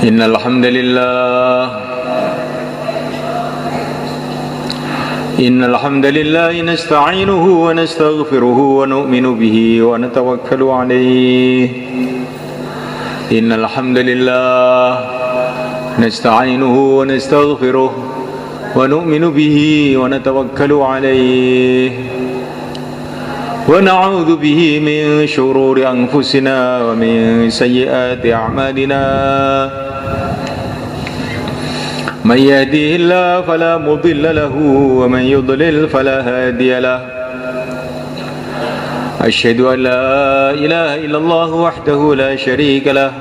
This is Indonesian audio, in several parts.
إن الحمد لله نستعينه ونستغفره ونؤمن به ونتوكل عليه. إن الحمد لله نستعينه ونستغفره ونؤمن به ونتوكل عليه ونعوذ به من شرور أنفسنا ومن سيئات أعمالنا. من يهديه الله فلا مضل له ومن يضلل فلا هادي له. أشهد أن لا إله إلا الله وحده لا شريك له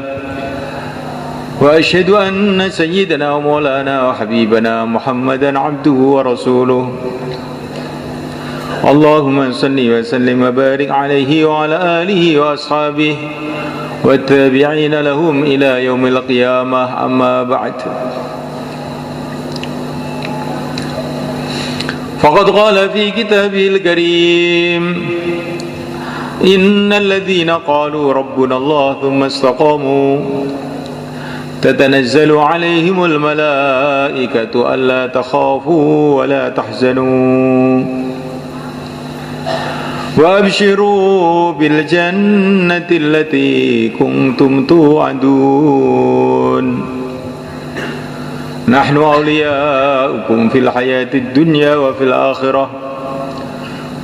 وأشهد أن سيدنا ومولانا وحبيبنا محمدا عبده ورسوله. اللهم صل وسلم وبارك عليه وعلى آله وأصحابه والتابعين لهم إلى يوم القيامة. أما بعد، فقد قال في كتابه الكريم: إن الذين قالوا ربنا الله ثم استقاموا تتنزل عليهم الملائكة ألا تخافوا ولا تحزنوا وأبشروا بالجنة التي كنتم توعدون. نحن أولياؤكم في الحياة الدنيا وفي الآخرة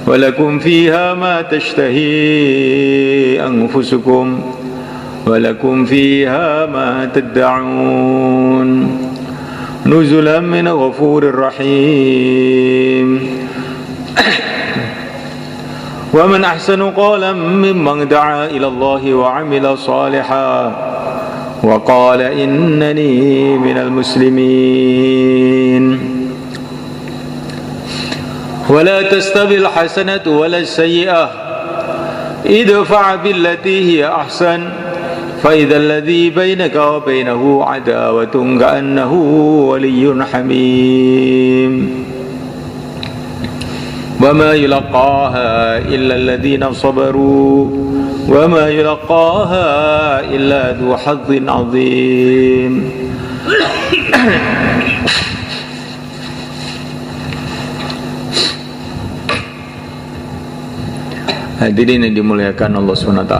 ولكم فيها ما تشتهي أنفسكم ولكم فيها ما تدعون نزلا من غفور رحيم. ومن أحسن قولا ممن دعا إلى الله وعمل صالحا وقال إنني من المسلمين. ولا تستوي الحسنة ولا السيئة ادفع بالتي هي أحسن فإذا الذي بينك وبينه عداوة كأنه ولي حميم. وما يلقاها إلا الذين صبروا وما يلقاها إلا ذو حظ عظيم. Hadirin yang dimuliakan Allah SWT,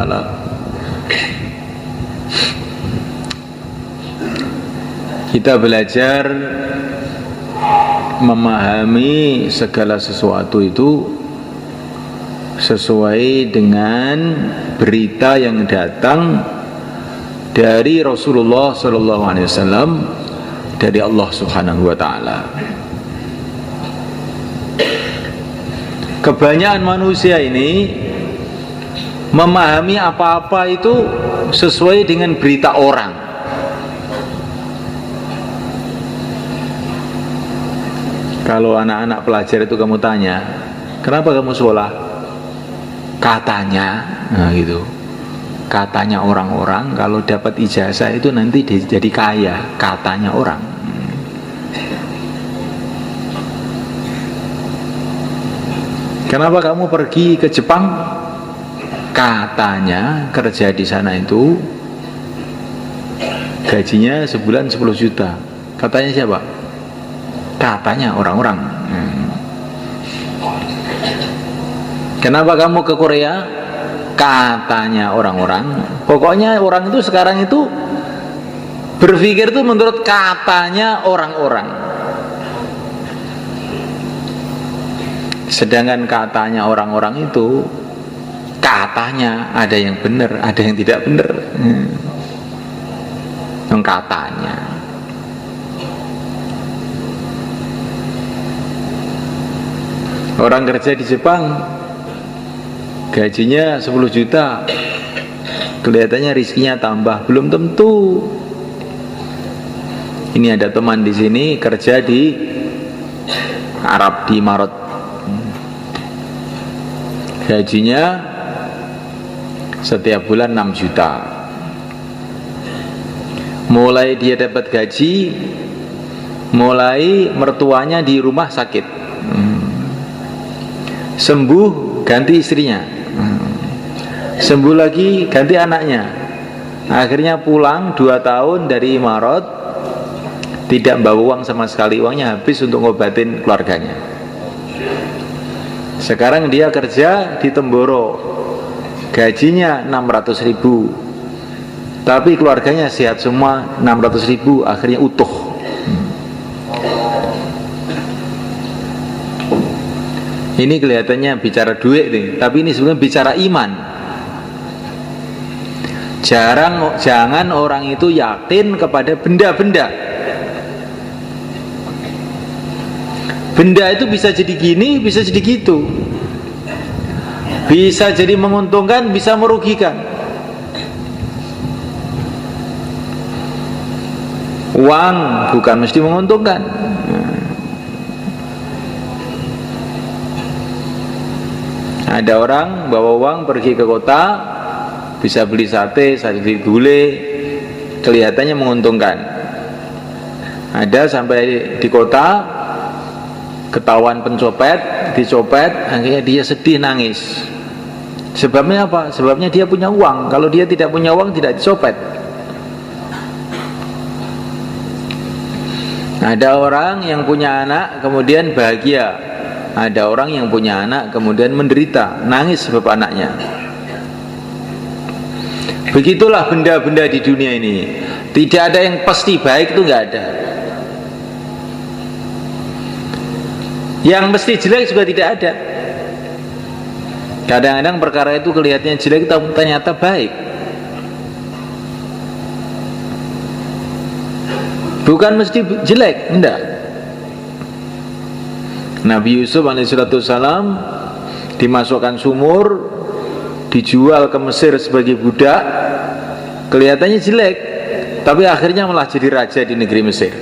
kita belajar memahami segala sesuatu itu sesuai dengan berita yang datang dari Rasulullah SAW, dari Allah Subhanahu wa Ta'ala. Kebanyakan manusia ini memahami apa-apa itu sesuai dengan berita orang. Kalau anak-anak pelajar itu kamu tanya, kenapa kamu sekolah? Katanya, nah gitu. Katanya orang-orang kalau dapat ijazah itu nanti jadi kaya. Katanya orang. Kenapa kamu pergi ke Jepang? Katanya kerja di sana itu gajinya sebulan 10 juta. Katanya siapa? Katanya orang-orang. Kenapa kamu ke Korea? Katanya orang-orang. Pokoknya orang itu sekarang itu berpikir itu menurut katanya orang-orang. Sedangkan katanya orang-orang itu, katanya ada yang benar, ada yang tidak benar. Yang katanya. Orang kerja di Jepang gajinya 10 juta, kelihatannya rizkinya tambah, belum tentu. Ini ada teman di sini kerja di Arab, di Marot, gajinya setiap bulan 6 juta. Mulai dia dapat gaji, mulai mertuanya di rumah sakit, sembuh ganti istrinya, sembuh lagi ganti anaknya, Akhirnya pulang 2 tahun dari Imarat, tidak bawa uang sama sekali, uangnya habis untuk ngobatin keluarganya. Sekarang dia kerja di Temboro, gajinya 600.000, tapi keluarganya sehat semua, 600.000 akhirnya utuh. Ini kelihatannya bicara duit nih, tapi ini sebenarnya bicara iman. Jangan orang itu yakin kepada benda-benda. Benda itu bisa jadi gini, bisa jadi gitu. Bisa jadi menguntungkan, bisa merugikan. Uang bukan mesti menguntungkan. Ada orang bawa uang pergi ke kota, bisa beli sate, beli gulai, kelihatannya menguntungkan. Ada sampai di kota, ketahuan pencopet, dicopet, akhirnya dia sedih, nangis. Sebabnya apa? Sebabnya dia punya uang. Kalau dia tidak punya uang, tidak dicopet. Ada orang yang punya anak kemudian bahagia. Ada orang yang punya anak kemudian menderita, nangis sebab anaknya. Begitulah benda-benda di dunia ini. Tidak ada yang pasti baik, itu nggak ada. Yang mesti jelek juga tidak ada. Kadang-kadang perkara itu kelihatannya jelek tapi ternyata baik. Bukan mesti jelek, enggak. Nabi Yusuf alaihissalam dimasukkan sumur, dijual ke Mesir sebagai budak, kelihatannya jelek, tapi akhirnya malah jadi raja di negeri Mesir.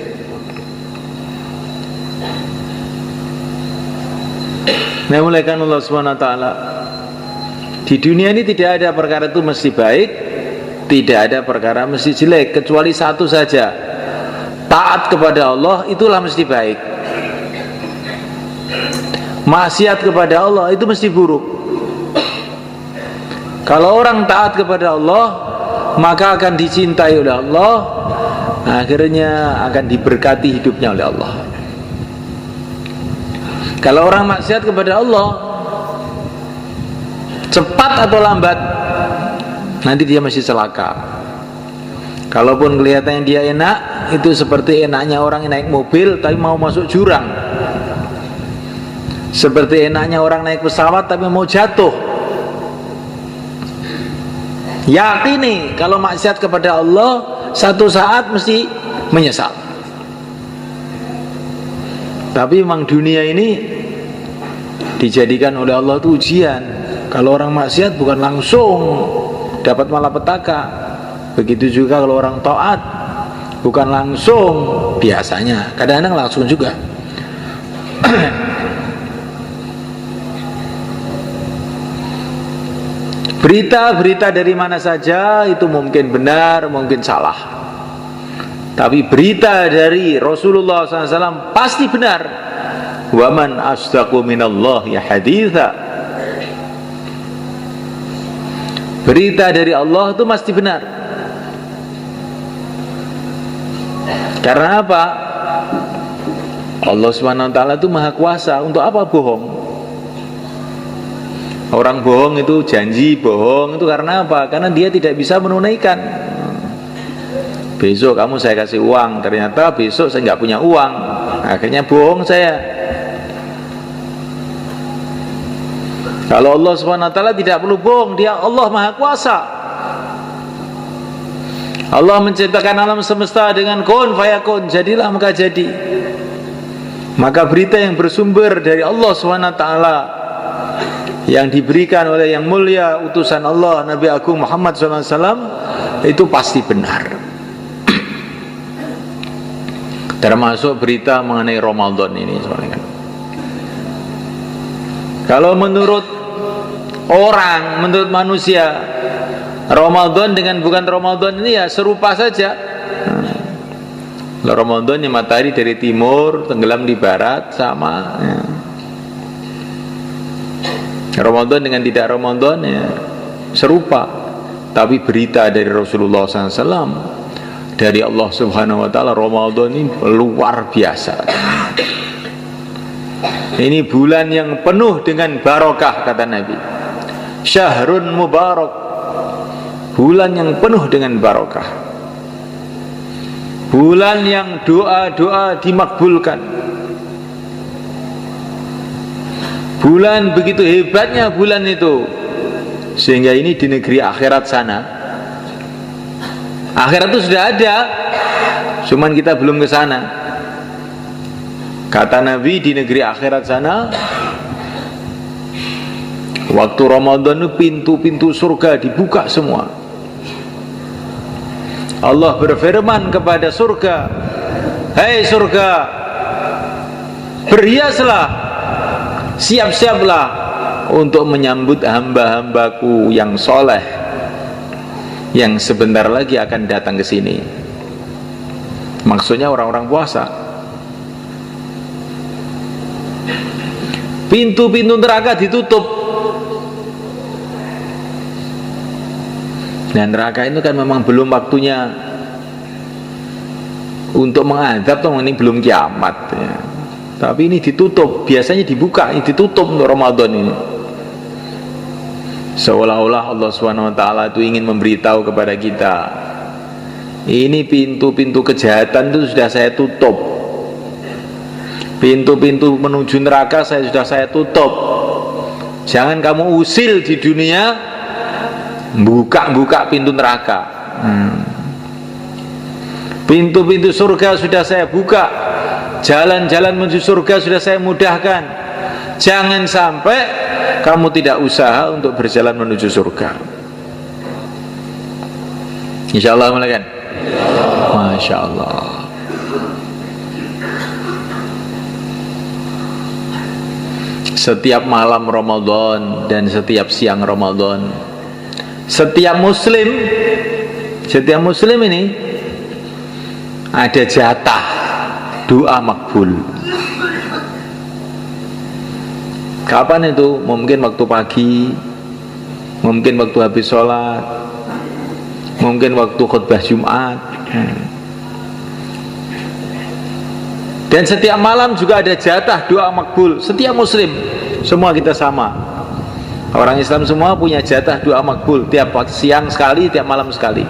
Nah, mulai kan Allah SWT, di dunia ini tidak ada perkara itu mesti baik, tidak ada perkara mesti jelek, kecuali satu saja, taat kepada Allah itulah mesti baik, maksiat kepada Allah itu mesti buruk. Kalau orang taat kepada Allah, maka akan dicintai oleh Allah, akhirnya akan diberkati hidupnya oleh Allah. Kalau orang maksiat kepada Allah, cepat atau lambat nanti dia masih celaka. Kalaupun kelihatannya dia enak, itu seperti enaknya orang naik mobil tapi mau masuk jurang, seperti enaknya orang naik pesawat tapi mau jatuh. Yakini kalau maksiat kepada Allah satu saat mesti menyesal. Tapi memang dunia ini dijadikan oleh Allah itu ujian. Kalau orang maksiat bukan langsung dapat malapetaka. Begitu juga kalau orang taat bukan langsung, biasanya kadang-kadang langsung juga. Berita-berita dari mana saja itu mungkin benar, mungkin salah. Tapi berita dari Rasulullah SAW pasti benar. Wa man asdaqu minallahi haditha. Berita dari Allah itu pasti benar. Karena apa? Allah SWT itu maha kuasa. Untuk apa bohong? Orang bohong itu janji bohong itu karena apa? Karena dia tidak bisa menunaikan. Besok kamu saya kasih uang, ternyata besok saya nggak punya uang, akhirnya bohong saya. Kalau Allah SWT tidak perlu bohong, dia Allah maha kuasa. Allah menciptakan alam semesta dengan kun fayakun, jadilah maka jadi. Maka berita yang bersumber dari Allah SWT yang diberikan oleh yang mulia utusan Allah Nabi Agung Muhammad SAW itu pasti benar. Termasuk berita mengenai Ramadan ini. Kalau menurut orang, menurut manusia, Ramadan dengan bukan Ramadan ini ya serupa saja. Ramadan yang matahari dari timur tenggelam di barat sama ya. Ramadan dengan tidak Ramadan ya serupa. tapi berita dari Rasulullah SAW, dari Allah Subhanahu wa Ta'ala, Ramadan ini luar biasa. Ini bulan yang penuh dengan barokah, kata Nabi. Syahrun mubarak, bulan yang penuh dengan barokah, bulan yang doa-doa dimakbulkan, bulan begitu hebatnya bulan itu, sehingga ini di negeri akhirat sana, akhirat itu sudah ada, cuman kita belum ke sana. Kata Nabi, di negeri akhirat sana, waktu Ramadan itu pintu-pintu surga dibuka semua. Allah berfirman kepada surga, "Hei surga, berhiaslah, siap-siaplah untuk menyambut hamba-hambaku yang soleh, yang sebentar lagi akan datang ke sini." Maksudnya orang-orang puasa. Pintu-pintu neraka ditutup. Dan neraka itu kan memang belum waktunya untuk mengadab, toh ini belum kiamat ya. Tapi ini ditutup, biasanya dibuka, ini ditutup untuk Ramadan ini. Seolah-olah Allah SWT itu ingin memberitahu kepada kita, ini pintu-pintu kejahatan itu sudah saya tutup, pintu-pintu menuju neraka sudah saya tutup. Jangan kamu usil di dunia buka-buka pintu neraka. Pintu-pintu surga sudah saya buka, jalan-jalan menuju surga sudah saya mudahkan. Jangan sampai kamu tidak usaha untuk berjalan menuju surga. Insyaallah, mulai kan? Masya Allah. Setiap malam Ramadan dan setiap siang Ramadan, setiap muslim ini ada jatah doa makbul. Kapan itu? Mungkin waktu pagi, mungkin waktu habis sholat, mungkin waktu khutbah Jumat. Dan setiap malam juga ada jatah doa makbul. Setiap muslim, semua kita sama. Orang Islam semua punya jatah doa makbul, tiap siang sekali, tiap malam sekali.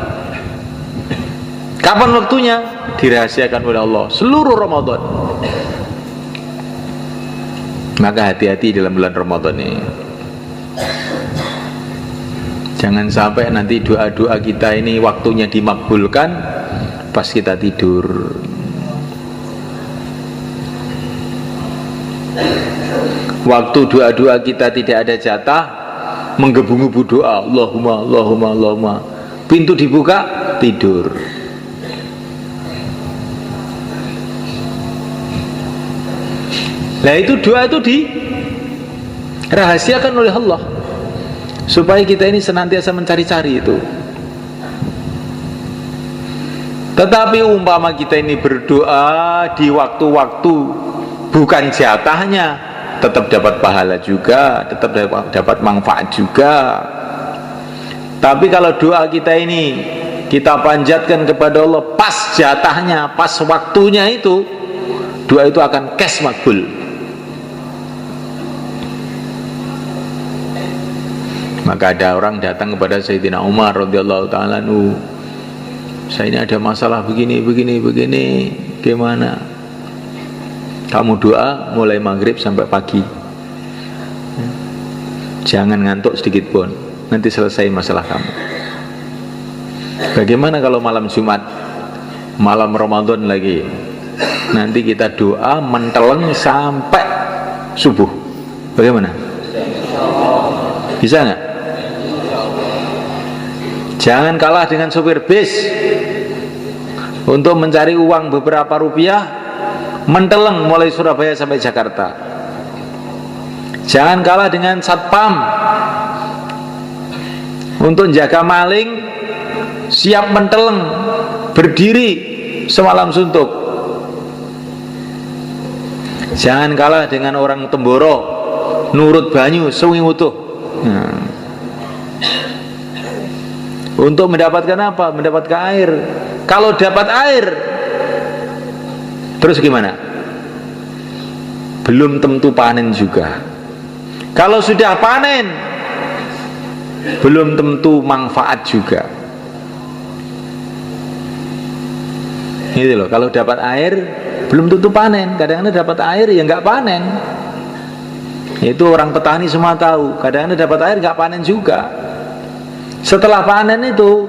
Kapan waktunya? Dirahasiakan oleh Allah seluruh Ramadan. Maka hati-hati dalam bulan Ramadan ini. Jangan sampai nanti doa-doa kita ini waktunya dimakbulkan pas kita tidur. Waktu doa-doa kita tidak ada jatah, menggebu-gebu doa, Allahumma, Allahumma, Allahumma. Pintu dibuka, tidur. Nah itu doa itu dirahasiakan oleh Allah, supaya kita ini senantiasa mencari-cari itu. Tetapi umpama kita ini berdoa di waktu-waktu bukan jatahnya, tetap dapat pahala juga, tetap dapat manfaat juga. Tapi kalau doa kita ini kita panjatkan kepada Allah pas jatahnya, pas waktunya itu, doa itu akan kes makbul. Maka ada orang datang kepada Sayyidina Umar radhiyallahu ta'ala anhu, saya ini ada masalah begini, gimana? Kamu doa mulai maghrib sampai pagi, jangan ngantuk sedikit pun, nanti selesai masalah kamu. Bagaimana kalau malam Jumat, malam Ramadan lagi, nanti kita doa menteleng sampai subuh, bagaimana? Bisa nggak? Jangan kalah dengan sopir bis untuk mencari uang beberapa rupiah, menteleng mulai Surabaya sampai Jakarta. Jangan kalah dengan satpam untuk jaga maling, siap menteleng, berdiri semalam suntuk. Jangan kalah dengan orang Temboro, nurut banyu sewengi utuh. Untuk mendapatkan apa? Mendapatkan air. Kalau dapat air, terus gimana? Belum tentu panen juga. Kalau sudah panen, belum tentu manfaat juga. Gitu loh. Kalau dapat air, belum tentu panen. Kadang-kadang dapat air ya nggak panen. Itu orang petani semua tahu. Kadang-kadang dapat air nggak panen juga. Setelah panen itu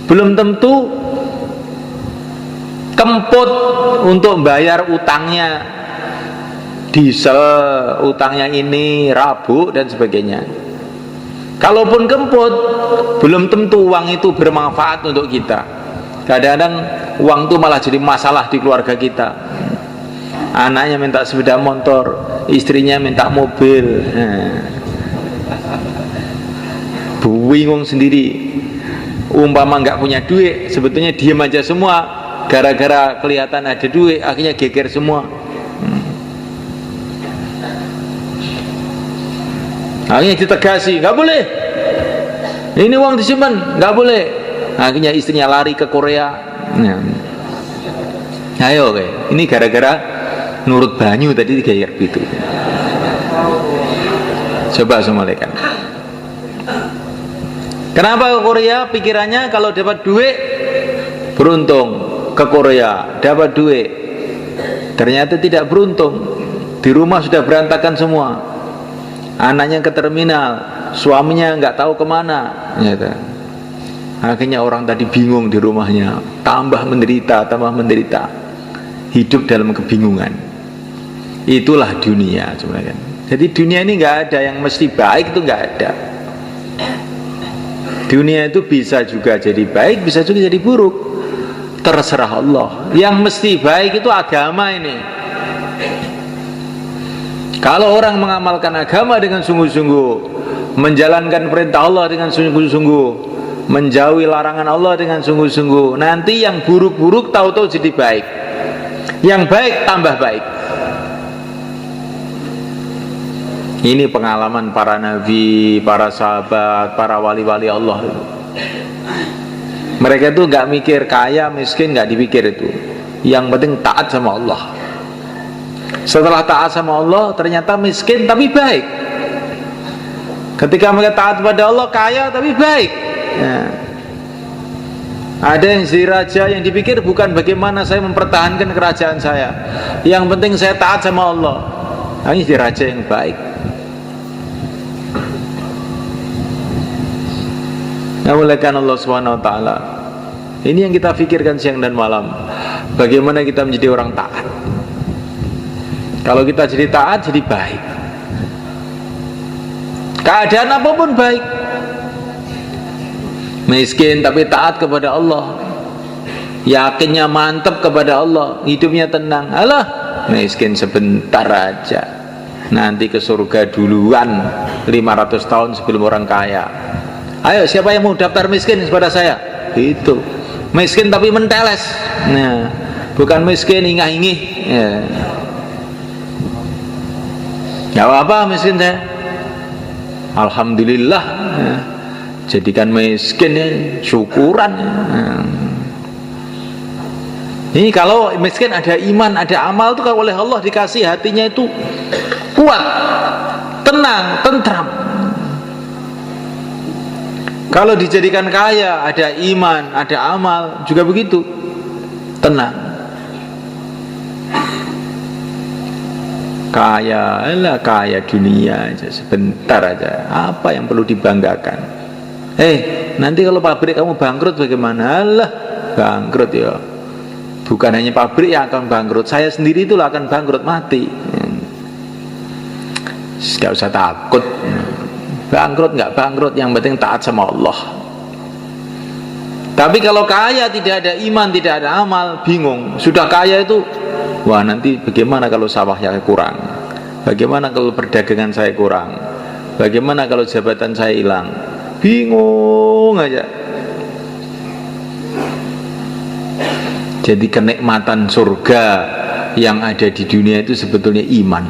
belum tentu kemput untuk bayar utangnya, diesel, utangnya ini, rabuk dan sebagainya. Kalaupun kemput, belum tentu uang itu bermanfaat untuk kita. Kadang-kadang uang itu malah jadi masalah di keluarga kita. Anaknya minta sepeda motor, istrinya minta mobil. Bingung sendiri. Umpama nggak punya duit, sebetulnya diam aja semua. Gara-gara kelihatan ada duit, akhirnya geger semua. Akhirnya ditegasi, nggak boleh. Ini uang disimpan, nggak boleh. Akhirnya istrinya lari ke Korea. Ayo, oke. Ini gara-gara nurut banyu tadi digayak gitu. Coba semalekan. Kenapa ke Korea? Pikirannya kalau dapat duit beruntung. Ke Korea dapat duit, ternyata tidak beruntung. Di rumah sudah berantakan semua. Anaknya ke terminal, suaminya nggak tahu kemana. Akhirnya orang tadi bingung di rumahnya, tambah menderita, hidup dalam kebingungan. Itulah dunia sebenarnya. Jadi dunia ini nggak ada yang mesti baik, itu nggak ada. Dunia itu bisa juga jadi baik, bisa juga jadi buruk. Terserah Allah. Yang mesti baik itu agama ini. Kalau orang mengamalkan agama dengan sungguh-sungguh, menjalankan perintah Allah dengan sungguh-sungguh, menjauhi larangan Allah dengan sungguh-sungguh, nanti yang buruk-buruk tahu-tahu jadi baik, yang baik tambah baik. Ini pengalaman para nabi, para sahabat, para wali-wali Allah. Mereka itu nggak mikir kaya miskin, nggak dipikir itu. Yang penting taat sama Allah. Setelah taat sama Allah, ternyata miskin tapi baik. Ketika mereka taat pada Allah, kaya tapi baik. Ada yang jadi raja, yang dipikir bukan bagaimana saya mempertahankan kerajaan saya. Yang penting saya taat sama Allah. Ini jadi raja yang baik. Namuliakan Allah Subhanahu wa taala. Ini yang kita pikirkan siang dan malam. Bagaimana kita menjadi orang taat. Kalau kita jadi taat, jadi baik. Keadaan apapun baik. Miskin tapi taat kepada Allah. Yakinnya mantap kepada Allah, hidupnya tenang. Alah, miskin sebentar aja. Nanti ke surga duluan 500 tahun sebelum orang kaya. Ayo, siapa yang mau daftar miskin kepada saya? Itu miskin tapi menteles. Nah, bukan miskin ingah-ingih. Ya apa miskin saya? Alhamdulillah. Jadikan miskin ya, syukuran. Ini kalau miskin ada iman, ada amal itu kalau oleh Allah dikasih hatinya itu kuat, tenang, tentram. Kalau dijadikan kaya, ada iman, ada amal, juga begitu, tenang. Kaya, lah kaya dunia aja, sebentar aja. Apa yang perlu dibanggakan? Nanti kalau pabrik kamu bangkrut bagaimana? Alah, bangkrut ya. Bukan hanya pabrik yang akan bangkrut, saya sendiri itulah akan bangkrut, mati. Gak usah takut. Bangkrut nggak bangkrut, yang penting taat sama Allah. Tapi kalau kaya tidak ada iman, tidak ada amal, bingung. Sudah kaya itu, wah nanti bagaimana kalau sawahnya kurang? Bagaimana kalau perdagangan saya kurang? Bagaimana kalau jabatan saya hilang? Bingung aja. Jadi kenikmatan surga yang ada di dunia itu sebetulnya iman.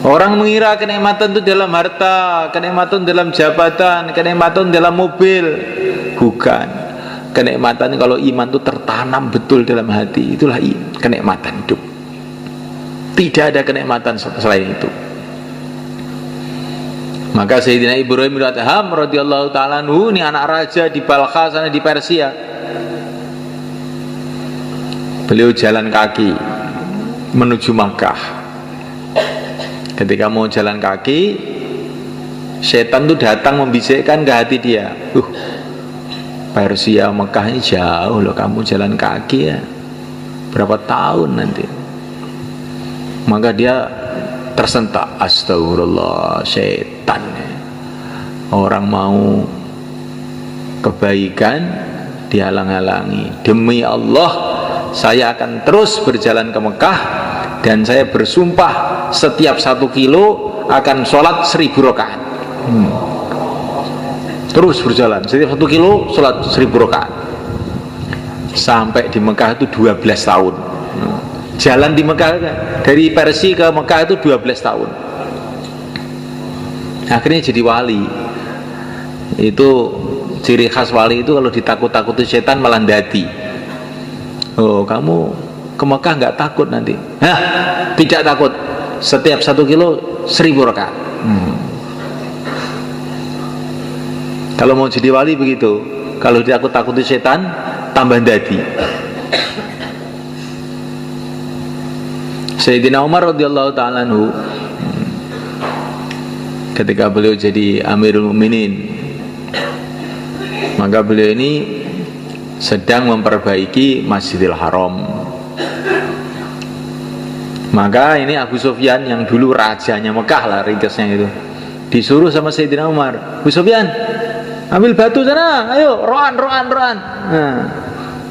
Orang mengira kenikmatan itu dalam harta, kenikmatan dalam jabatan, kenikmatan dalam mobil. Bukan. Kenikmatan kalau iman itu tertanam betul dalam hati, itulah kenikmatan hidup. Tidak ada kenikmatan selain itu. Maka Sayyidina Ibrahim bin Adham radhiyallahu ta'ala anhu, ini anak raja di Balkha sana di Persia. Beliau jalan kaki menuju Makkah. Ketika mau jalan kaki, setan itu datang membisikkan ke hati dia, Persia Mekah ini jauh loh, kamu jalan kaki ya berapa tahun nanti. Maka dia tersentak, astagfirullah, setan. Orang mau kebaikan dihalang-halangi. Demi Allah, saya akan terus berjalan ke Mekah, dan saya bersumpah setiap 1 kilo akan sholat 1000 rakaat. Terus berjalan setiap 1 kilo sholat 1000 rakaat. Sampai di Mekah itu 12 tahun. Jalan di Mekah, dari Persia ke Mekah itu 12 tahun. Akhirnya jadi wali. Itu ciri khas wali itu, kalau ditakut-takuti setan malah dadi. Oh, kamu ke Mekah nggak takut nanti? Hah, tidak takut. Setiap 1 kilo 1000 rakaat. Kalau mau jadi wali begitu. Kalau ditakut-takuti setan, tambah dadi. Sayyidina Umar radhiyallahu ta'ala anhu, ketika beliau jadi Amirul Mukminin, maka beliau ini sedang memperbaiki Masjidil Haram. Maka ini Abu Sufyan yang dulu rajanya Mekah lah, ringkasnya itu, disuruh sama Sayyidina Umar, Abu Sufyan, ambil batu sana, ayo, roan. Nah,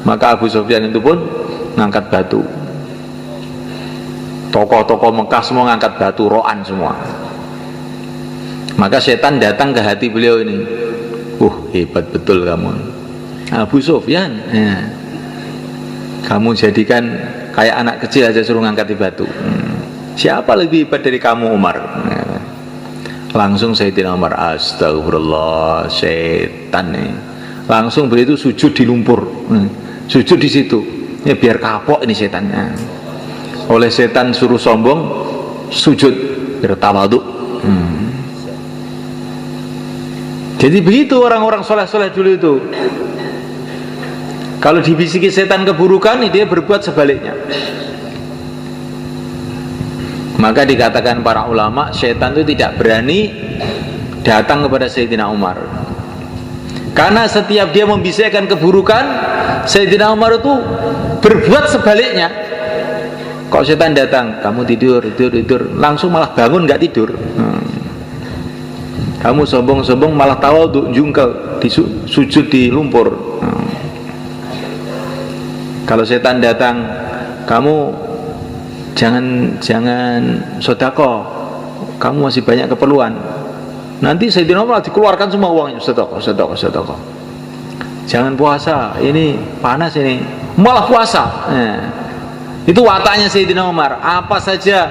maka Abu Sufyan itu pun ngangkat batu. Tokoh-tokoh Mekah semua ngangkat batu, roan semua. Maka setan datang ke hati beliau ini, hebat betul kamu, Abu Sufyan. Nah, kamu jadikan kayak anak kecil aja suruh ngangkat batu. Siapa lebih hebat dari kamu, Umar? Nah, langsung Sayyidina Umar, astagfirullah, setan nih. Langsung beliau itu sujud di lumpur, sujud di situ. Ya biar kapok ini setannya. Oleh setan suruh sombong, sujud bertawadhu. Jadi begitu orang-orang soleh-soleh dulu itu. Kalau dibisiki setan keburukan, dia berbuat sebaliknya. Maka dikatakan para ulama, setan itu tidak berani datang kepada Sayyidina Umar, karena setiap dia membisikkan keburukan, Sayyidina Umar itu berbuat sebaliknya. Kok setan datang, kamu tidur, langsung malah bangun nggak tidur. Kamu sombong-sombong malah tawadhu, jungkel, sujud di lumpur. Kalau setan datang, kamu jangan sedekah, kamu masih banyak keperluan. Nanti Sayyidina Umar dikeluarkan semua uangnya, sedekah. Jangan puasa, ini panas ini, malah puasa. Itu wataknya Sayyidina Umar. Apa saja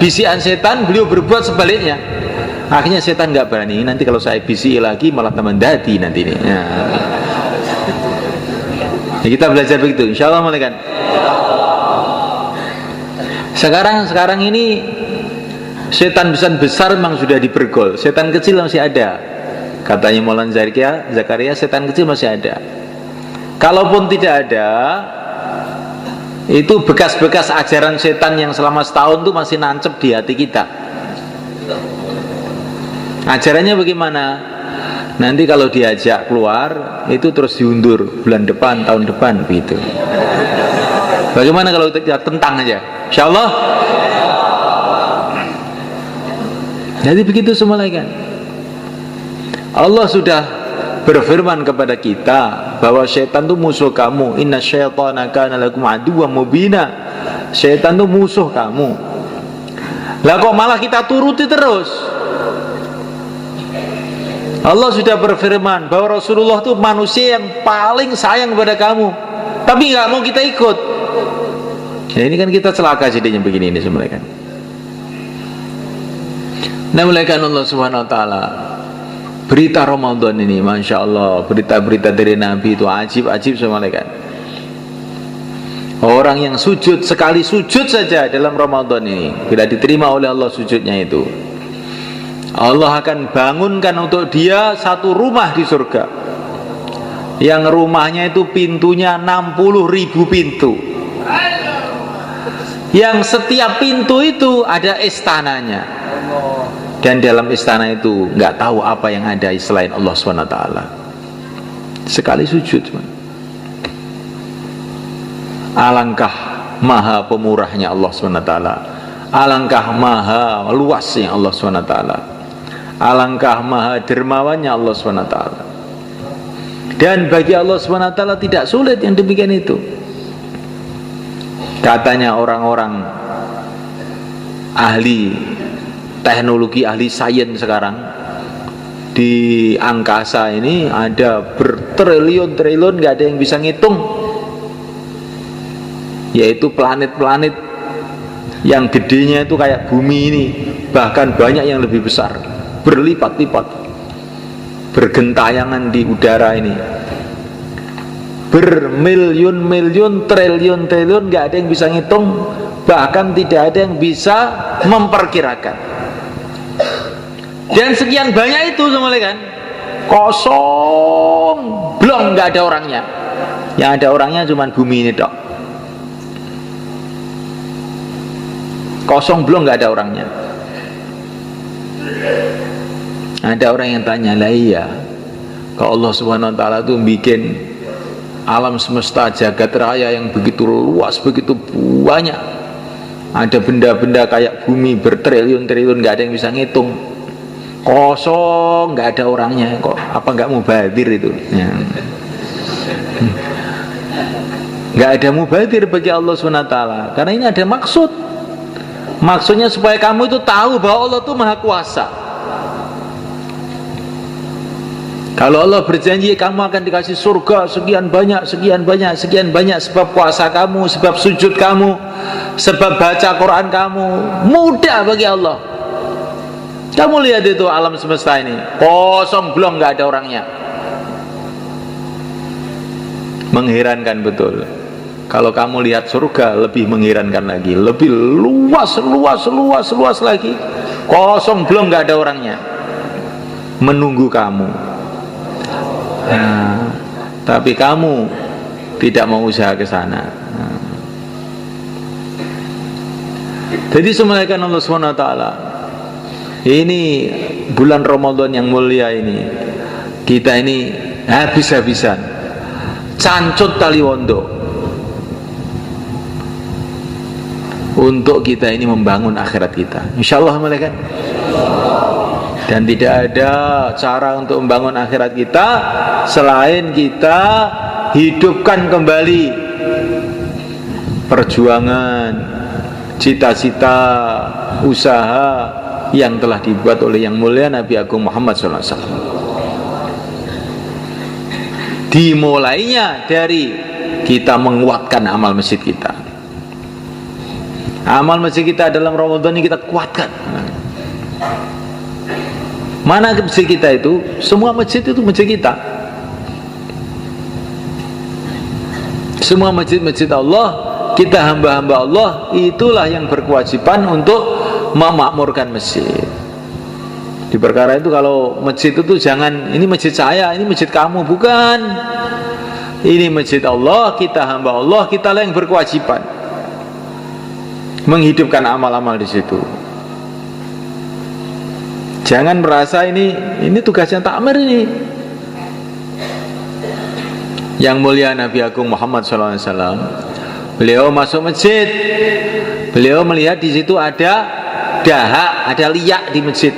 bisikan setan, beliau berbuat sebaliknya. Akhirnya setan nggak berani. Nanti kalau saya bisiki lagi malah tambah dadi nanti ini. Ya, kita belajar begitu, insya Allah kan. Sekarang ini setan besar memang sudah dibergol. Setan kecil masih ada. Katanya Maulana Zakaria, setan kecil masih ada. Kalaupun tidak ada, itu bekas-bekas ajaran setan yang selama setahun itu masih nancep di hati kita. Ajarannya bagaimana? Nanti kalau diajak keluar, itu terus diundur bulan depan, tahun depan, begitu. Bagaimana kalau kita tentang aja? Insya Allah. Jadi begitu semua lagi kan. Allah sudah berfirman kepada kita bahwa syaitan itu musuh kamu. Inna syaitana kana lakum aduwwan mubina. Syaitan itu musuh kamu. Lah kok malah kita turuti terus? Allah sudah berfirman bahwa Rasulullah itu manusia yang paling sayang kepada kamu, tapi nggak mau kita ikut. Ya ini kan kita celaka jadinya begini ini sebenarnya kan. Namuliakan Allah Subhanahu wa taala. Berita Ramadan ini, Masya Allah, berita-berita dari Nabi itu ajib-ajib semua, malaikat. Orang yang sujud, sekali sujud saja dalam Ramadan ini, bila diterima oleh Allah sujudnya itu, Allah akan bangunkan untuk dia satu rumah di surga, yang rumahnya itu pintunya 60.000 pintu, yang setiap pintu itu ada istananya. Dan dalam istana itu nggak tahu apa yang ada selain Allah SWT. Sekali sujud, alangkah maha pemurahnya Allah SWT, alangkah maha luasnya Allah SWT, alangkah maha dermawannya Allah SWT. Dan bagi Allah SWT tidak sulit yang demikian itu. Katanya orang-orang ahli teknologi, ahli sains sekarang, di angkasa ini ada bertriliun-triliun, nggak ada yang bisa ngitung, yaitu planet-planet yang gedenya itu kayak bumi ini, bahkan banyak yang lebih besar, berlipat-lipat, bergentayangan di udara ini, bermiliun-miliun, triliun-triliun, nggak ada yang bisa ngitung, bahkan tidak ada yang bisa memperkirakan. Dan sekian banyak itu semua, kan, kosong, belum, nggak ada orangnya. Yang ada orangnya cuma bumi ini dok, kosong, belum, nggak ada orangnya. Ada orang yang tanya, lah iya, kalau Allah Subhanahu Wa Taala itu bikin alam semesta jagat raya yang begitu luas, begitu banyak, ada benda-benda kayak bumi bertriliun-triliun, nggak ada yang bisa ngitung, kosong, nggak ada orangnya, kok apa nggak mubadir itu ya. Nggak ada mubadir bagi Allah SWT, karena ini ada maksudnya supaya kamu itu tahu bahwa Allah itu maha kuasa. Kalau Allah berjanji kamu akan dikasih surga sekian banyak, sekian banyak, sekian banyak, sebab puasa kamu, sebab sujud kamu, sebab baca Quran kamu, mudah bagi Allah. Kamu lihat itu alam semesta ini, kosong, belum, nggak ada orangnya. Mengherankan betul. Kalau kamu lihat surga, lebih mengherankan lagi, lebih luas lagi, kosong, belum, nggak ada orangnya, menunggu kamu. Nah, tapi kamu tidak mau usaha ke sana. Nah. Jadi semuanya Allah SWT, ini bulan Ramadan yang mulia ini, kita ini habis-habisan cancut taliwondo untuk kita ini membangun akhirat kita, insyaallah, malaikat. Dan tidak ada cara untuk membangun akhirat kita selain kita hidupkan kembali perjuangan, cita-cita, usaha yang telah dibuat oleh yang mulia Nabi Agung Muhammad SAW. Dimulainya dari kita menguatkan amal masjid kita. Amal masjid kita dalam Ramadan ini kita kuatkan. Mana masjid kita itu? Semua masjid itu masjid kita. Semua masjid-masjid Allah, kita hamba-hamba Allah, itulah yang berkewajiban untuk memakmurkan masjid. Di perkara itu kalau masjid itu jangan, ini masjid saya, ini masjid kamu, bukan. Ini masjid Allah, kita hamba Allah, kita lah yang berkewajiban menghidupkan amal-amal di situ. Jangan merasa ini tugasnya takmir ini. Yang mulia Nabi Agung Muhammad SAW, beliau masuk masjid, beliau melihat di situ ada dahak, ada liak di masjid,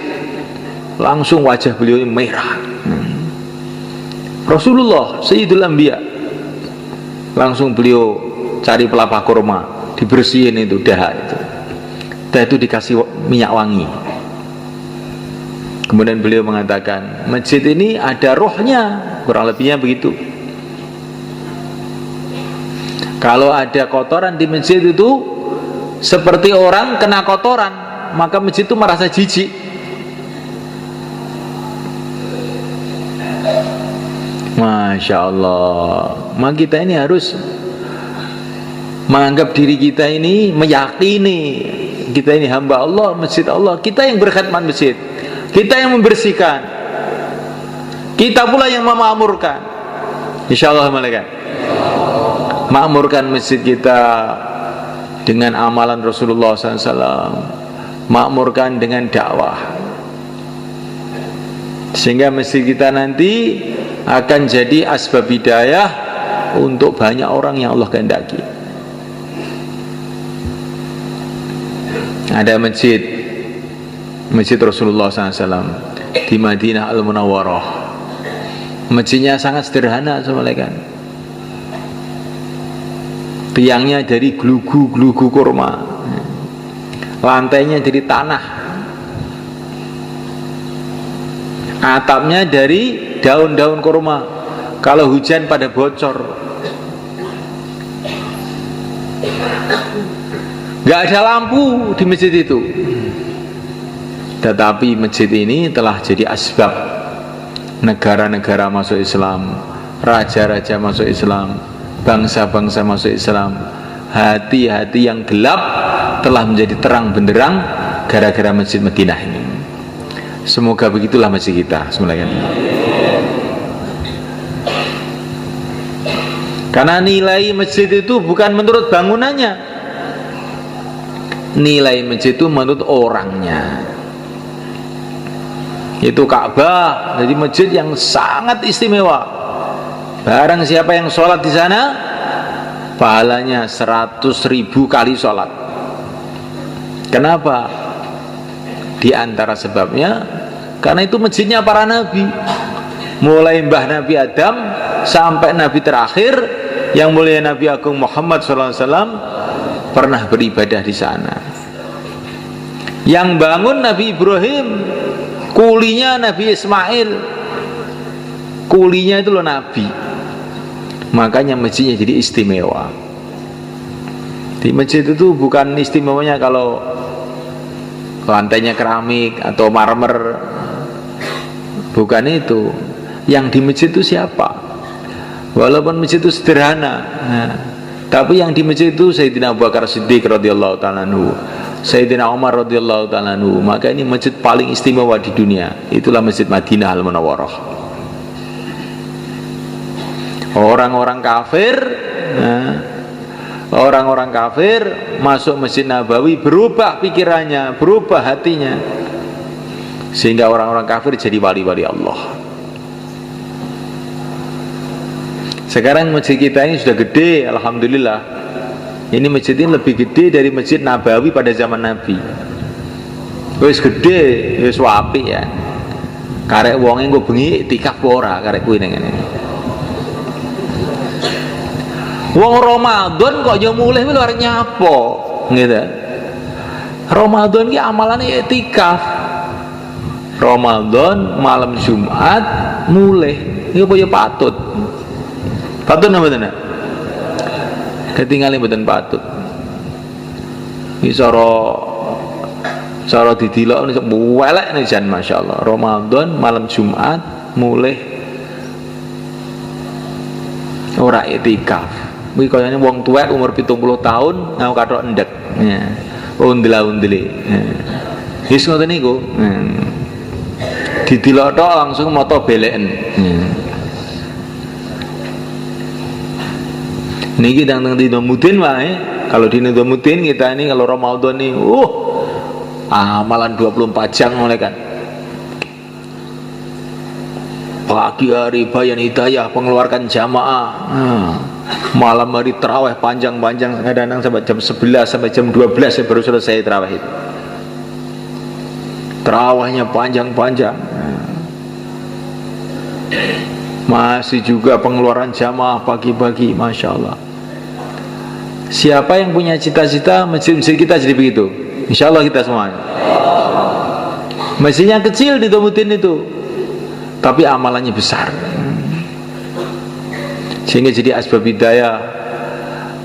langsung wajah beliau merah. Rasulullah Sayyidul Anbiya, langsung beliau cari pelapa kurma, dibersihin itu dahak itu, dan itu dikasih minyak wangi. Kemudian beliau mengatakan, masjid ini ada rohnya, kurang lebihnya begitu. Kalau ada kotoran di masjid itu seperti orang kena kotoran, maka masjid itu merasa jijik. Masya Allah. Maka kita ini harus menganggap diri kita ini, meyakini kita ini hamba Allah, masjid Allah. Kita yang berkhidmat masjid, kita yang membersihkan, kita pula yang memakmurkan. InsyaAllah malaikat makmurkan masjid kita dengan amalan Rasulullah SAW, makmurkan dengan dakwah, sehingga masjid kita nanti akan jadi asbab hidayah untuk banyak orang yang Allah kehendaki. Ada masjid Rasulullah SAW di Madinah Al-Munawwarah. Masjidnya sangat sederhana, assalamualaikum. Tiangnya dari gelugu kurma, lantainya dari tanah, atapnya dari daun-daun kurma. Kalau hujan pada bocor. Gak ada lampu di masjid itu. Tetapi masjid ini telah jadi asbab negara-negara masuk Islam, raja-raja masuk Islam, bangsa-bangsa masuk Islam. Hati-hati yang gelap telah menjadi terang benderang gara-gara masjid Madinah ini. Semoga begitulah masjid kita. Semoga. Karena nilai masjid itu bukan menurut bangunannya, nilai masjid itu menurut orangnya. Itu Ka'bah, jadi masjid yang sangat istimewa. Barang siapa yang sholat di sana, pahalanya 100.000 kali sholat. Kenapa? Di antara sebabnya, karena itu masjidnya para nabi. Mulai mbah Nabi Adam sampai Nabi terakhir yang mulia Nabi Agung Muhammad SAW pernah beribadah di sana. Yang bangun Nabi Ibrahim, kulinya Nabi Ismail, kulinya itu loh Nabi. Makanya masjidnya jadi istimewa. Di masjid itu bukan istimewanya kalau lantainya keramik atau marmer, bukan itu. Yang di masjid itu siapa? Walaupun masjid itu sederhana, tapi yang di masjid itu Sayyidina Abu Bakar Siddiq radhiyallahu ta'ala anhu, Sayyidina Umar radhiyallahu ta'ala anhu. Maka ini masjid paling istimewa di dunia. Itulah Masjid Madinah Al-Munawwarah. Orang-orang kafir masuk Masjid Nabawi, berubah pikirannya, berubah hatinya, sehingga orang-orang kafir jadi wali-wali Allah. Sekarang masjid kita ini sudah gede, alhamdulillah. Ini masjid ini lebih gede dari Masjid Nabawi pada zaman Nabi. Wis gede, wis apik ya. Karek wonge engko bengi iktikaf ora karek kuwi ngene. Wong Ramadan kok yo mulih luar nyapo, gitu. Ramadan ki amalane iktikaf. Ramadan malam Jumat mulih, iku kaya patut. Patut napa mboten? Ketinggalan mboten patut. Iki cara didilok welek jan masyaallah. Ramadan malam Jumat mulih ora iktikaf. Kuwi kayane wong tuwek umur 70 tahun ngau kathok endek. Ya. Undela-undeli. Wis ngoten niku. Didilok tok langsung moto beleken. Niki tang dina mudin wae. Kalau dina mudin kita ini kalau Ramadan nih, amalan 24 jam mulai kan. Pagi hari bayan hidayah mengeluarkan jamaah. Malam hari terawih panjang-panjang, kadang-kadang sampai jam 11 sampai jam 12 baru selesai terawih itu. Terawihnya panjang-panjang. Masih juga pengeluaran jamaah pagi-pagi, masya Allah. Siapa yang punya cita-cita masjid-masjid kita jadi begitu? Insya Allah kita semuanya. Masjidnya kecil di Domutin itu, tapi amalannya besar, sehingga jadi asbab hidayah.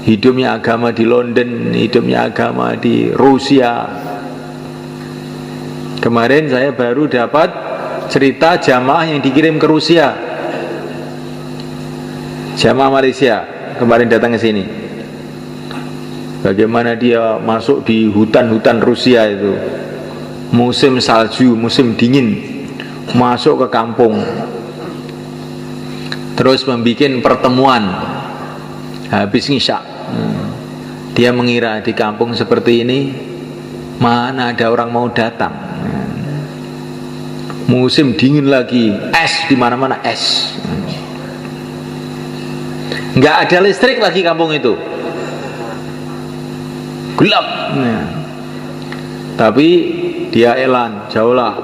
Hidupnya agama di London, hidupnya agama di Rusia. Kemarin saya baru dapat cerita jamaah yang dikirim ke Rusia. Jamaah Malaysia kemarin datang ke sini. Bagaimana dia masuk di hutan-hutan Rusia itu, musim salju, musim dingin, masuk ke kampung, terus membuat pertemuan habis ngisya. Dia mengira di kampung seperti ini mana ada orang mau datang. Musim dingin lagi, es di mana-mana es. Nggak ada listrik lagi kampung itu, gelap. Tapi dia elan, jauhlah,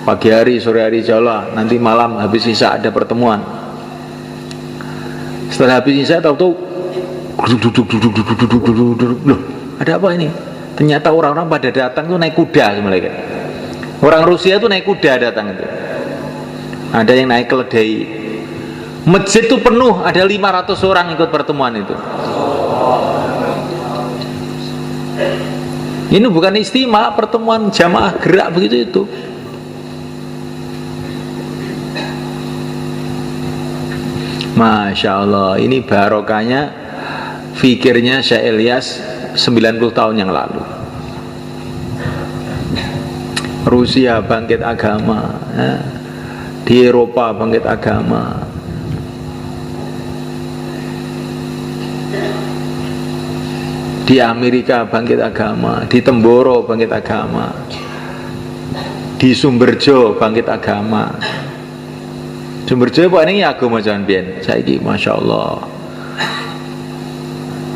pagi hari, sore hari jauhlah, nanti malam habis isya ada pertemuan. Setelah habis isya tahu-tahu loh, ada apa ini? Ternyata orang-orang pada datang tuh naik kuda mereka. Orang Rusia tuh naik kuda datang itu. Ada yang naik keledai. Masjid itu penuh, ada 500 orang ikut pertemuan itu. Ini bukan istimewa, pertemuan jamaah gerak begitu itu. Masya Allah, ini barokahnya fikirnya Syekh Ilyas 90 tahun yang lalu. Rusia bangkit agama, di Eropa bangkit agama, di Amerika bangkit agama, di Temboro bangkit agama, di Sumberjo bangkit agama. Sumberjo Pak ini agama jangan biyen. Saiki Masya Allah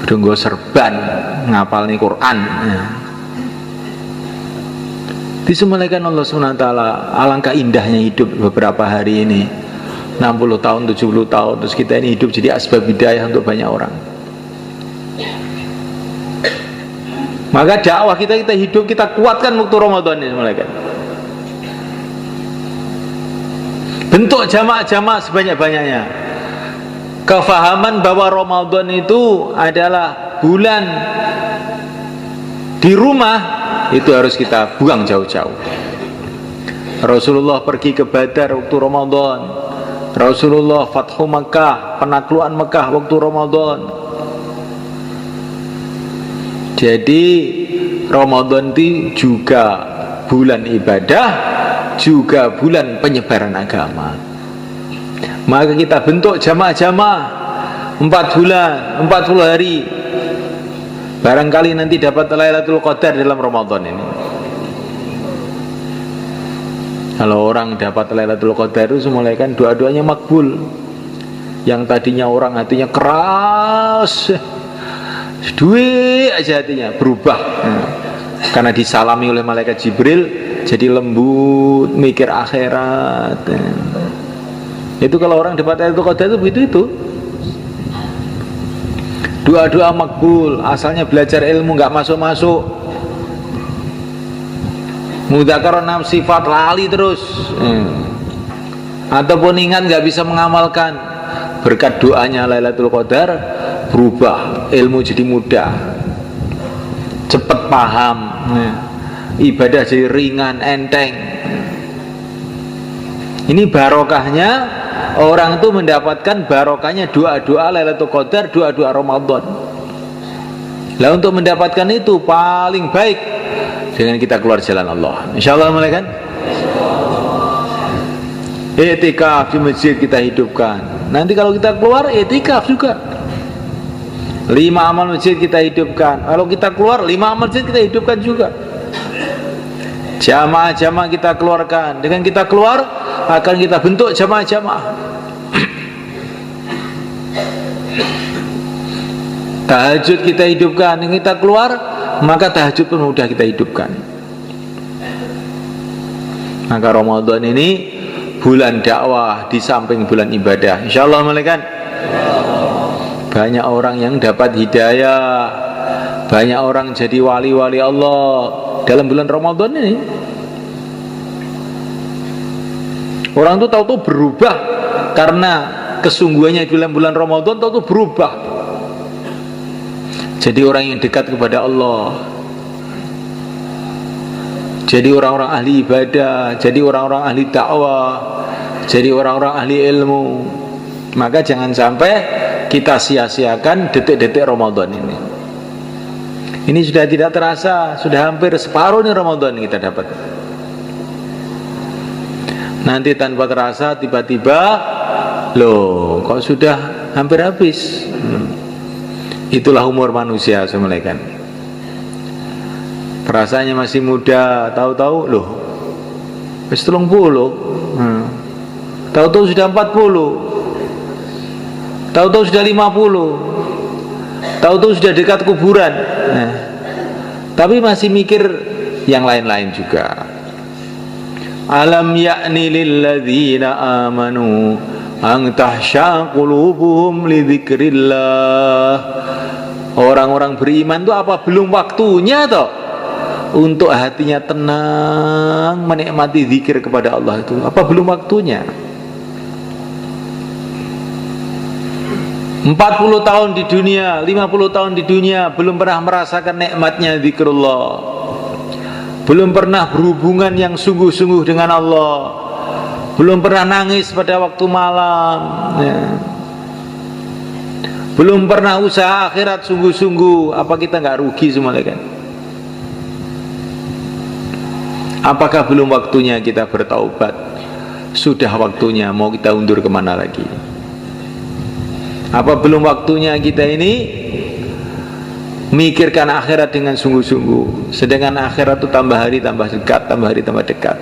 udah nggo serban ngapal nih Quran. Disemelekan Allah SWT. Alangkah indahnya hidup beberapa hari ini, 60 tahun, 70 tahun, terus kita ini hidup jadi asbab hidayah untuk banyak orang. Maka dakwah kita hidup, kita kuatkan waktu Ramadan ini semelekan. Bentuk jamaah-jamaah sebanyak-banyaknya. Kefahaman bahwa Ramadan itu adalah bulan di rumah, itu harus kita buang jauh-jauh. Rasulullah pergi ke Badar waktu Ramadan. Rasulullah Fathu Makkah, penaklukan Makkah waktu Ramadan. Jadi Ramadan itu juga bulan ibadah, juga bulan penyebaran agama. Maka kita bentuk jamaah-jamaah 4 bulan, 40 hari. Barangkali nanti dapat Lailatul Qadar dalam Ramadan ini. Kalau orang dapat Lailatul Qadar itu mulai kan doa-doanya makbul. Yang tadinya orang hatinya keras, duit aja hatinya berubah. Karena disalami oleh malaikat Jibril, jadi lembut, mikir akhirat. Itu kalau orang dapat Lailatul Qadar itu begitu itu. Doa-doa makbul, asalnya belajar ilmu nggak masuk-masuk, mudzakarah 6 sifat lali terus, ataupun ingat nggak bisa mengamalkan, berkat doanya Lailatul Qadar berubah, ilmu jadi mudah, cepat paham, ibadah jadi ringan, enteng. Ini barokahnya. Orang itu mendapatkan barokahnya doa-doa Lailatul Qadar, doa-doa Ramadan. Lah untuk mendapatkan itu paling baik dengan kita keluar jalan Allah. Insyaallah malaikat. I'tikaf di masjid kita hidupkan. Nanti kalau kita keluar i'tikaf juga. 5 amal masjid kita hidupkan. Kalau kita keluar 5 amal masjid kita hidupkan juga. Jamaah-jamaah kita keluarkan. Dengan kita keluar akan kita bentuk jamaah-jamaah. Tahajud kita hidupkan. Dengan kita keluar maka tahajud pun mudah kita hidupkan. Maka Ramadan ini bulan dakwah di samping bulan ibadah. Insyaallah malaikat. Banyak orang yang dapat hidayah, banyak orang jadi wali-wali Allah dalam bulan Ramadan ini. Orang itu tahu-tahu berubah karena kesungguhannya di dalam bulan Ramadan, tahu-tahu berubah. Jadi orang yang dekat kepada Allah, jadi orang-orang ahli ibadah, jadi orang-orang ahli dakwah, jadi orang-orang ahli ilmu. Maka jangan sampai kita sia-siakan detik-detik Ramadan ini. Ini sudah tidak terasa, sudah hampir separuh nih Ramadan kita dapat. Nanti tanpa terasa tiba-tiba, loh kok sudah hampir habis. Itulah umur manusia semulaikan. Perasaannya masih muda, tahu-tahu loh wis 30. Tahu-tahu sudah 40. Tahu-tahu sudah 50. Tahu-tahu sudah dekat kuburan. Nah, tapi masih mikir yang lain-lain juga. Alam ya'ni lilladzina amanu an tahsya qulubuhum li dzikrillah. Orang-orang beriman itu apa belum waktunya toh untuk hatinya tenang menikmati zikir kepada Allah itu? Apa belum waktunya? 40 tahun di dunia, 50 tahun di dunia belum pernah merasakan nikmatnya zikrullah. Belum pernah berhubungan yang sungguh-sungguh dengan Allah. Belum pernah nangis pada waktu malam ya. Belum pernah usaha akhirat sungguh-sungguh. Apa kita nggak rugi semua kan? Apakah belum waktunya kita bertaubat? Sudah waktunya, mau kita undur kemana lagi? Apa belum waktunya kita ini mikirkan akhirat dengan sungguh-sungguh? Sedangkan akhirat itu tambah hari tambah dekat, tambah hari tambah dekat.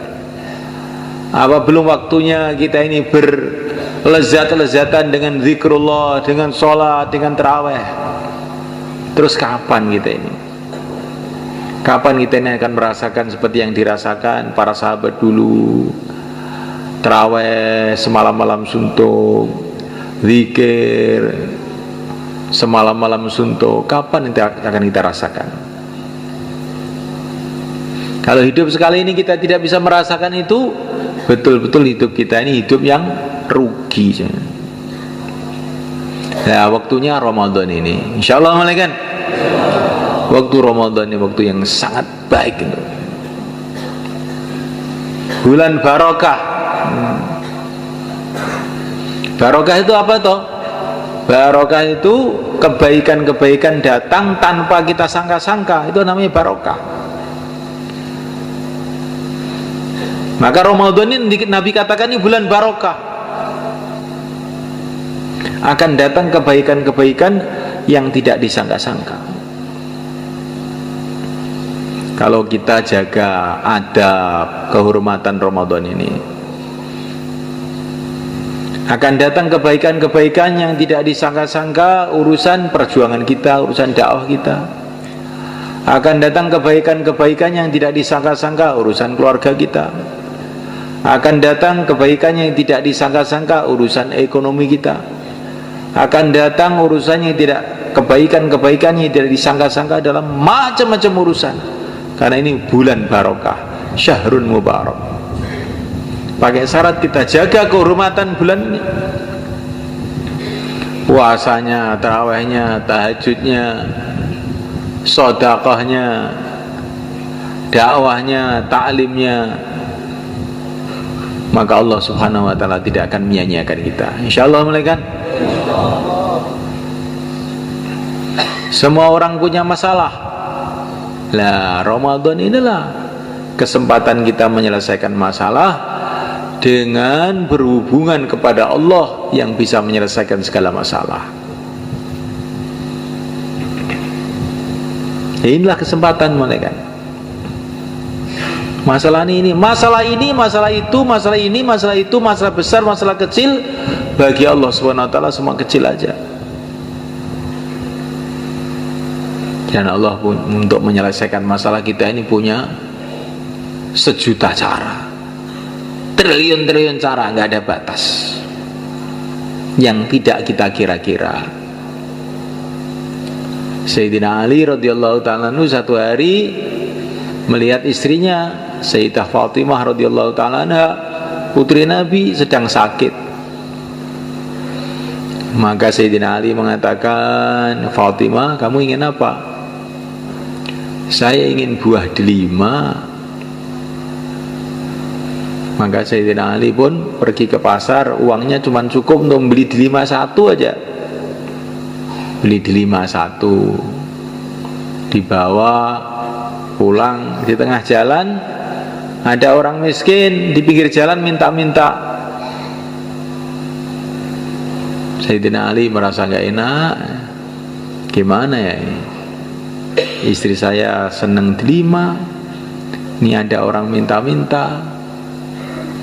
Apa belum waktunya kita ini berlezat-lezatan dengan zikrullah, dengan sholat, dengan tarawih? Terus kapan kita ini? Kapan kita ini akan merasakan seperti yang dirasakan para sahabat dulu? Tarawih semalam-malam suntuk, zikir semalam-malam suntuk. Kapan itu akan kita rasakan? Kalau hidup sekali ini kita tidak bisa merasakan itu, betul-betul hidup kita ini hidup yang rugi. Nah, waktunya Ramadan ini, insya Allah malaikat. Waktu Ramadan ini waktu yang sangat baik itu. Bulan barokah. Barokah itu apa toh? Barokah itu kebaikan-kebaikan datang tanpa kita sangka-sangka. Itu namanya barokah. Maka Ramadan ini Nabi katakan ini bulan barokah. Akan datang kebaikan-kebaikan yang tidak disangka-sangka. Kalau kita jaga adab kehormatan Ramadan ini, akan datang kebaikan-kebaikan yang tidak disangka-sangka. Urusan perjuangan kita, urusan dakwah kita. Akan datang kebaikan-kebaikan yang tidak disangka-sangka. Urusan keluarga kita. Akan datang kebaikan yang tidak disangka-sangka. Urusan ekonomi kita. Akan datang urusan yang tidak, kebaikan-kebaikan yang tidak disangka-sangka dalam macam-macam urusan. Karena ini bulan barokah, syahrun mubarak. Pakai syarat kita jaga kehormatan bulan ini. Puasanya, tarawihnya, tahajudnya, sedekahnya, dakwahnya, taklimnya. Maka Allah Subhanahu wa taala tidak akan menyia-nyiakan kita. Insyaallah malaikat. Semua orang punya masalah. Lah, Ramadan inilah kesempatan kita menyelesaikan masalah dengan berhubungan kepada Allah yang bisa menyelesaikan segala masalah. Inilah kesempatan malaikat. Masalah ini, masalah itu, masalah itu, masalah besar, masalah kecil, bagi Allah Subhanahu wa taala semua kecil aja. Dan Allah pun untuk menyelesaikan masalah kita ini punya sejuta cara, triliun-triliun cara, nggak ada batas yang tidak kita kira-kira. Sayyidina Ali radhiyallahu ta'ala anhu satu hari melihat istrinya Sayyidah Fatimah radhiyallahu ta'ala anha, putri Nabi, sedang sakit. Maka Sayyidina Ali mengatakan, Fatimah, kamu ingin apa? Saya ingin buah delima. Maka Sayyidina Ali pun pergi ke pasar, uangnya cuma cukup untuk beli delima satu aja. Beli delima satu, dibawa pulang. Di tengah jalan ada orang miskin di pinggir jalan minta-minta. Sayyidina Ali merasa gak enak, gimana ya ini? Istri saya seneng delima, ini ada orang minta-minta.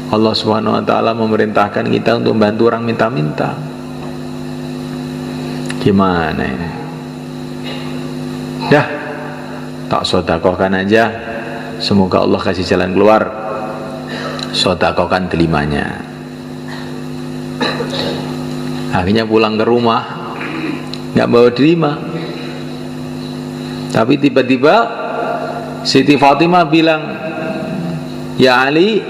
Allah Subhanahu wa ta'ala memerintahkan kita untuk membantu orang minta-minta. Gimana ini? Dah, tak sodakohkan aja, semoga Allah kasih jalan keluar. Sodakohkan delimanya. Akhirnya pulang ke rumah, nggak bawa delima. Tapi tiba-tiba Siti Fatimah bilang, ya Ali,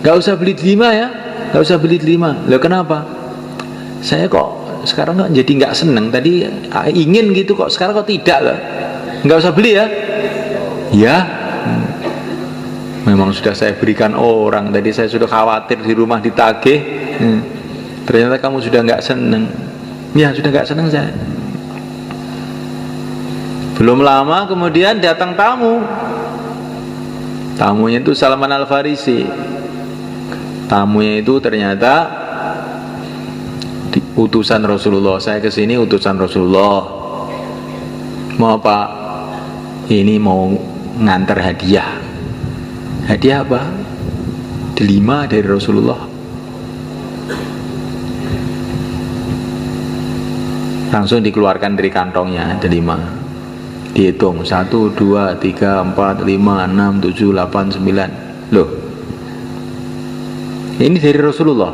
gak usah beli delima ya, gak usah beli delima. Loh kenapa? Saya kok sekarang kok jadi gak seneng. Tadi ingin gitu kok, sekarang kok tidak lah. Gak usah beli ya. Ya, memang sudah saya berikan orang. Tadi saya sudah khawatir di rumah ditagih. Ternyata kamu sudah gak seneng. Ya sudah gak seneng saya. Belum lama kemudian datang tamu. Tamunya itu Salman Al-Farisi. Tamunya itu ternyata utusan Rasulullah. Saya kesini utusan Rasulullah. Mau apa? Ini mau ngantar hadiah. Hadiah apa? Delima dari Rasulullah. Langsung dikeluarkan dari kantongnya delima. Dihitung 1, 2, 3, 4, 5, 6, 7, 8, 9. Loh, ini dari Rasulullah?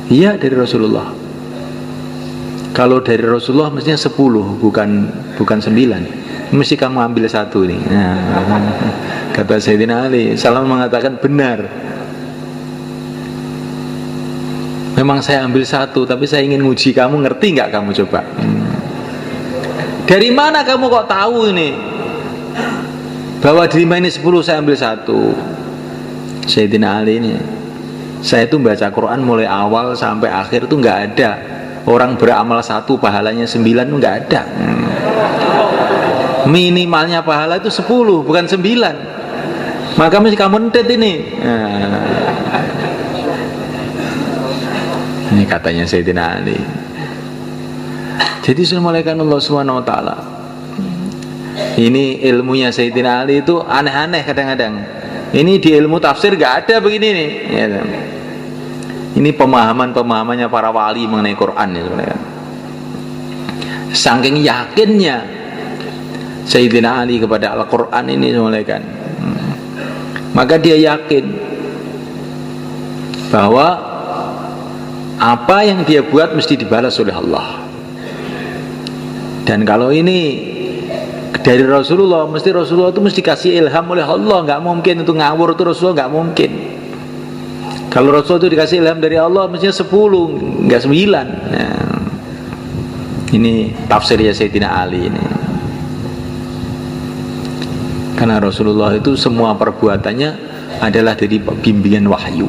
Iya dari Rasulullah. Kalau dari Rasulullah mestinya 10, bukan 9. Mesti kamu ambil 1 nih. Nah, kata Sayyidina Ali. Salman mengatakan benar. Memang saya ambil 1, tapi saya ingin nguji kamu, ngerti nggak kamu coba? Dari mana kamu kok tahu ini bahwa delima ini 10, saya ambil 1? Sayyidina Ali ini, saya itu baca Quran mulai awal sampai akhir itu nggak ada orang beramal 1 pahalanya 9, itu nggak ada. Minimalnya pahala itu 10, bukan 9. Maka mesti kamu entet ini. Ini katanya Sayyidina Ali. Jadi sudah mulaikan Allah Subhanahu wa ta'ala. Ini ilmunya Sayyidina Ali itu aneh-aneh kadang-kadang. Ini di ilmu tafsir gak ada begini nih. Ini pemahamannya para wali mengenai Quran ya, sebenarnya. Saking yakinnya Sayyidina Ali kepada Al-Quran ini mulaikan. Maka dia yakin bahwa apa yang dia buat mesti dibalas oleh Allah. Dan kalau ini dari Rasulullah, mesti Rasulullah itu mesti kasih ilham oleh Allah. Nggak mungkin itu ngawur, itu Rasulullah nggak mungkin. Kalau Rasulullah itu dikasih ilham dari Allah mestinya 10, nggak 9. Nah, ini tafsirnya Sayyidina Ali ini. Karena Rasulullah itu semua perbuatannya adalah dari bimbingan wahyu.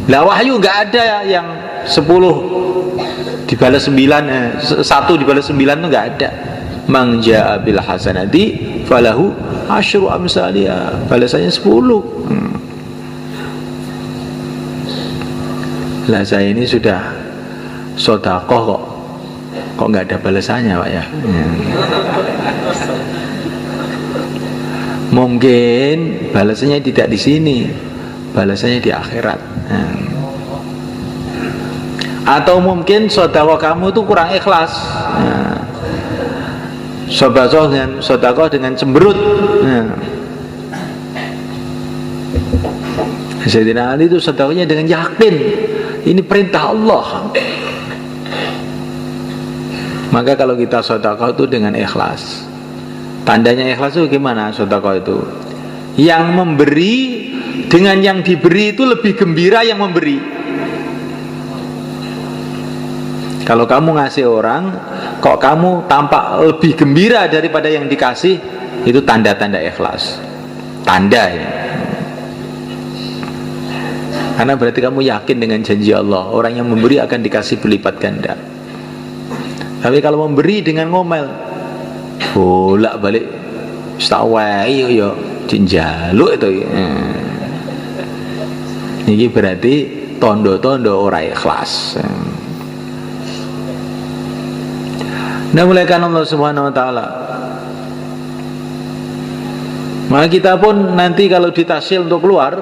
Lah wahyu nggak ada yang 10 dibalas 9, 1 dibalas 9 itu nggak ada. Man jaa bil hasanati falahu asyru amsalha, balasannya 10. Lah saya ini sudah sedekah kok nggak ada balasannya Pak ya. Mungkin balasannya tidak di sini, balasannya di akhirat. Atau mungkin sedekah kamu itu kurang ikhlas. Sedekah dengan cemberut. Sayyidina Ali itu sedekahnya dengan yakin ini perintah Allah. Maka kalau kita sedekah itu dengan ikhlas. Tandanya ikhlas itu gimana sedekah itu? Yang memberi dengan yang diberi itu lebih gembira yang memberi. Kalau kamu ngasih orang, kok kamu tampak lebih gembira daripada yang dikasih, itu tanda-tanda ikhlas. Tanda ya. Karena berarti kamu yakin dengan janji Allah, orang yang memberi akan dikasih berlipat ganda. Tapi kalau memberi dengan ngomel, bolak balik stawai yo jinjaluk itu. Ini berarti tondo-tondo orang ikhlas. Nah, mulaikan Allah Subhanahu wa taala. Maka kita pun nanti kalau ditasil untuk keluar,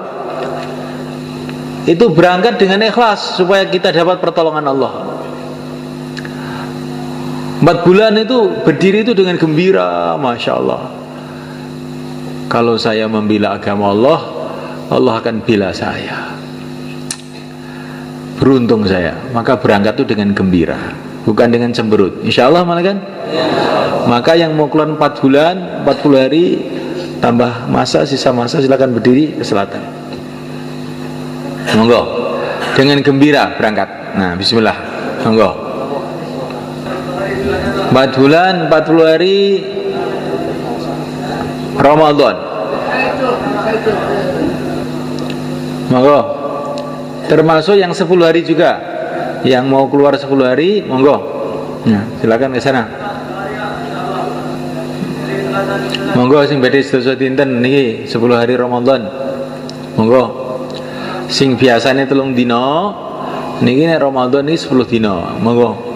itu berangkat dengan ikhlas supaya kita dapat pertolongan Allah. 4 bulan itu berdiri itu dengan gembira, Masya Allah. Kalau saya membela agama Allah, Allah akan bela saya. Beruntung saya. Maka berangkat itu dengan gembira, bukan dengan cemberut. Insya Allah malah kan. Maka yang mau keluar 4 bulan, 40 hari tambah masa, sisa masa, silakan berdiri ke selatan. Monggo, dengan gembira berangkat. Nah, bismillah. Monggo. 4 bulan, 40 hari Ramadan. Monggo. Termasuk yang 10 hari juga. Yang mau keluar 10 hari, monggo. Nah, silakan ke sana. Monggo sing badhe sedasa dinten niki 10 hari Ramadan. Monggo. Sing biasane 3 dina, niki nek Ramadan niki 10 dina. Monggo.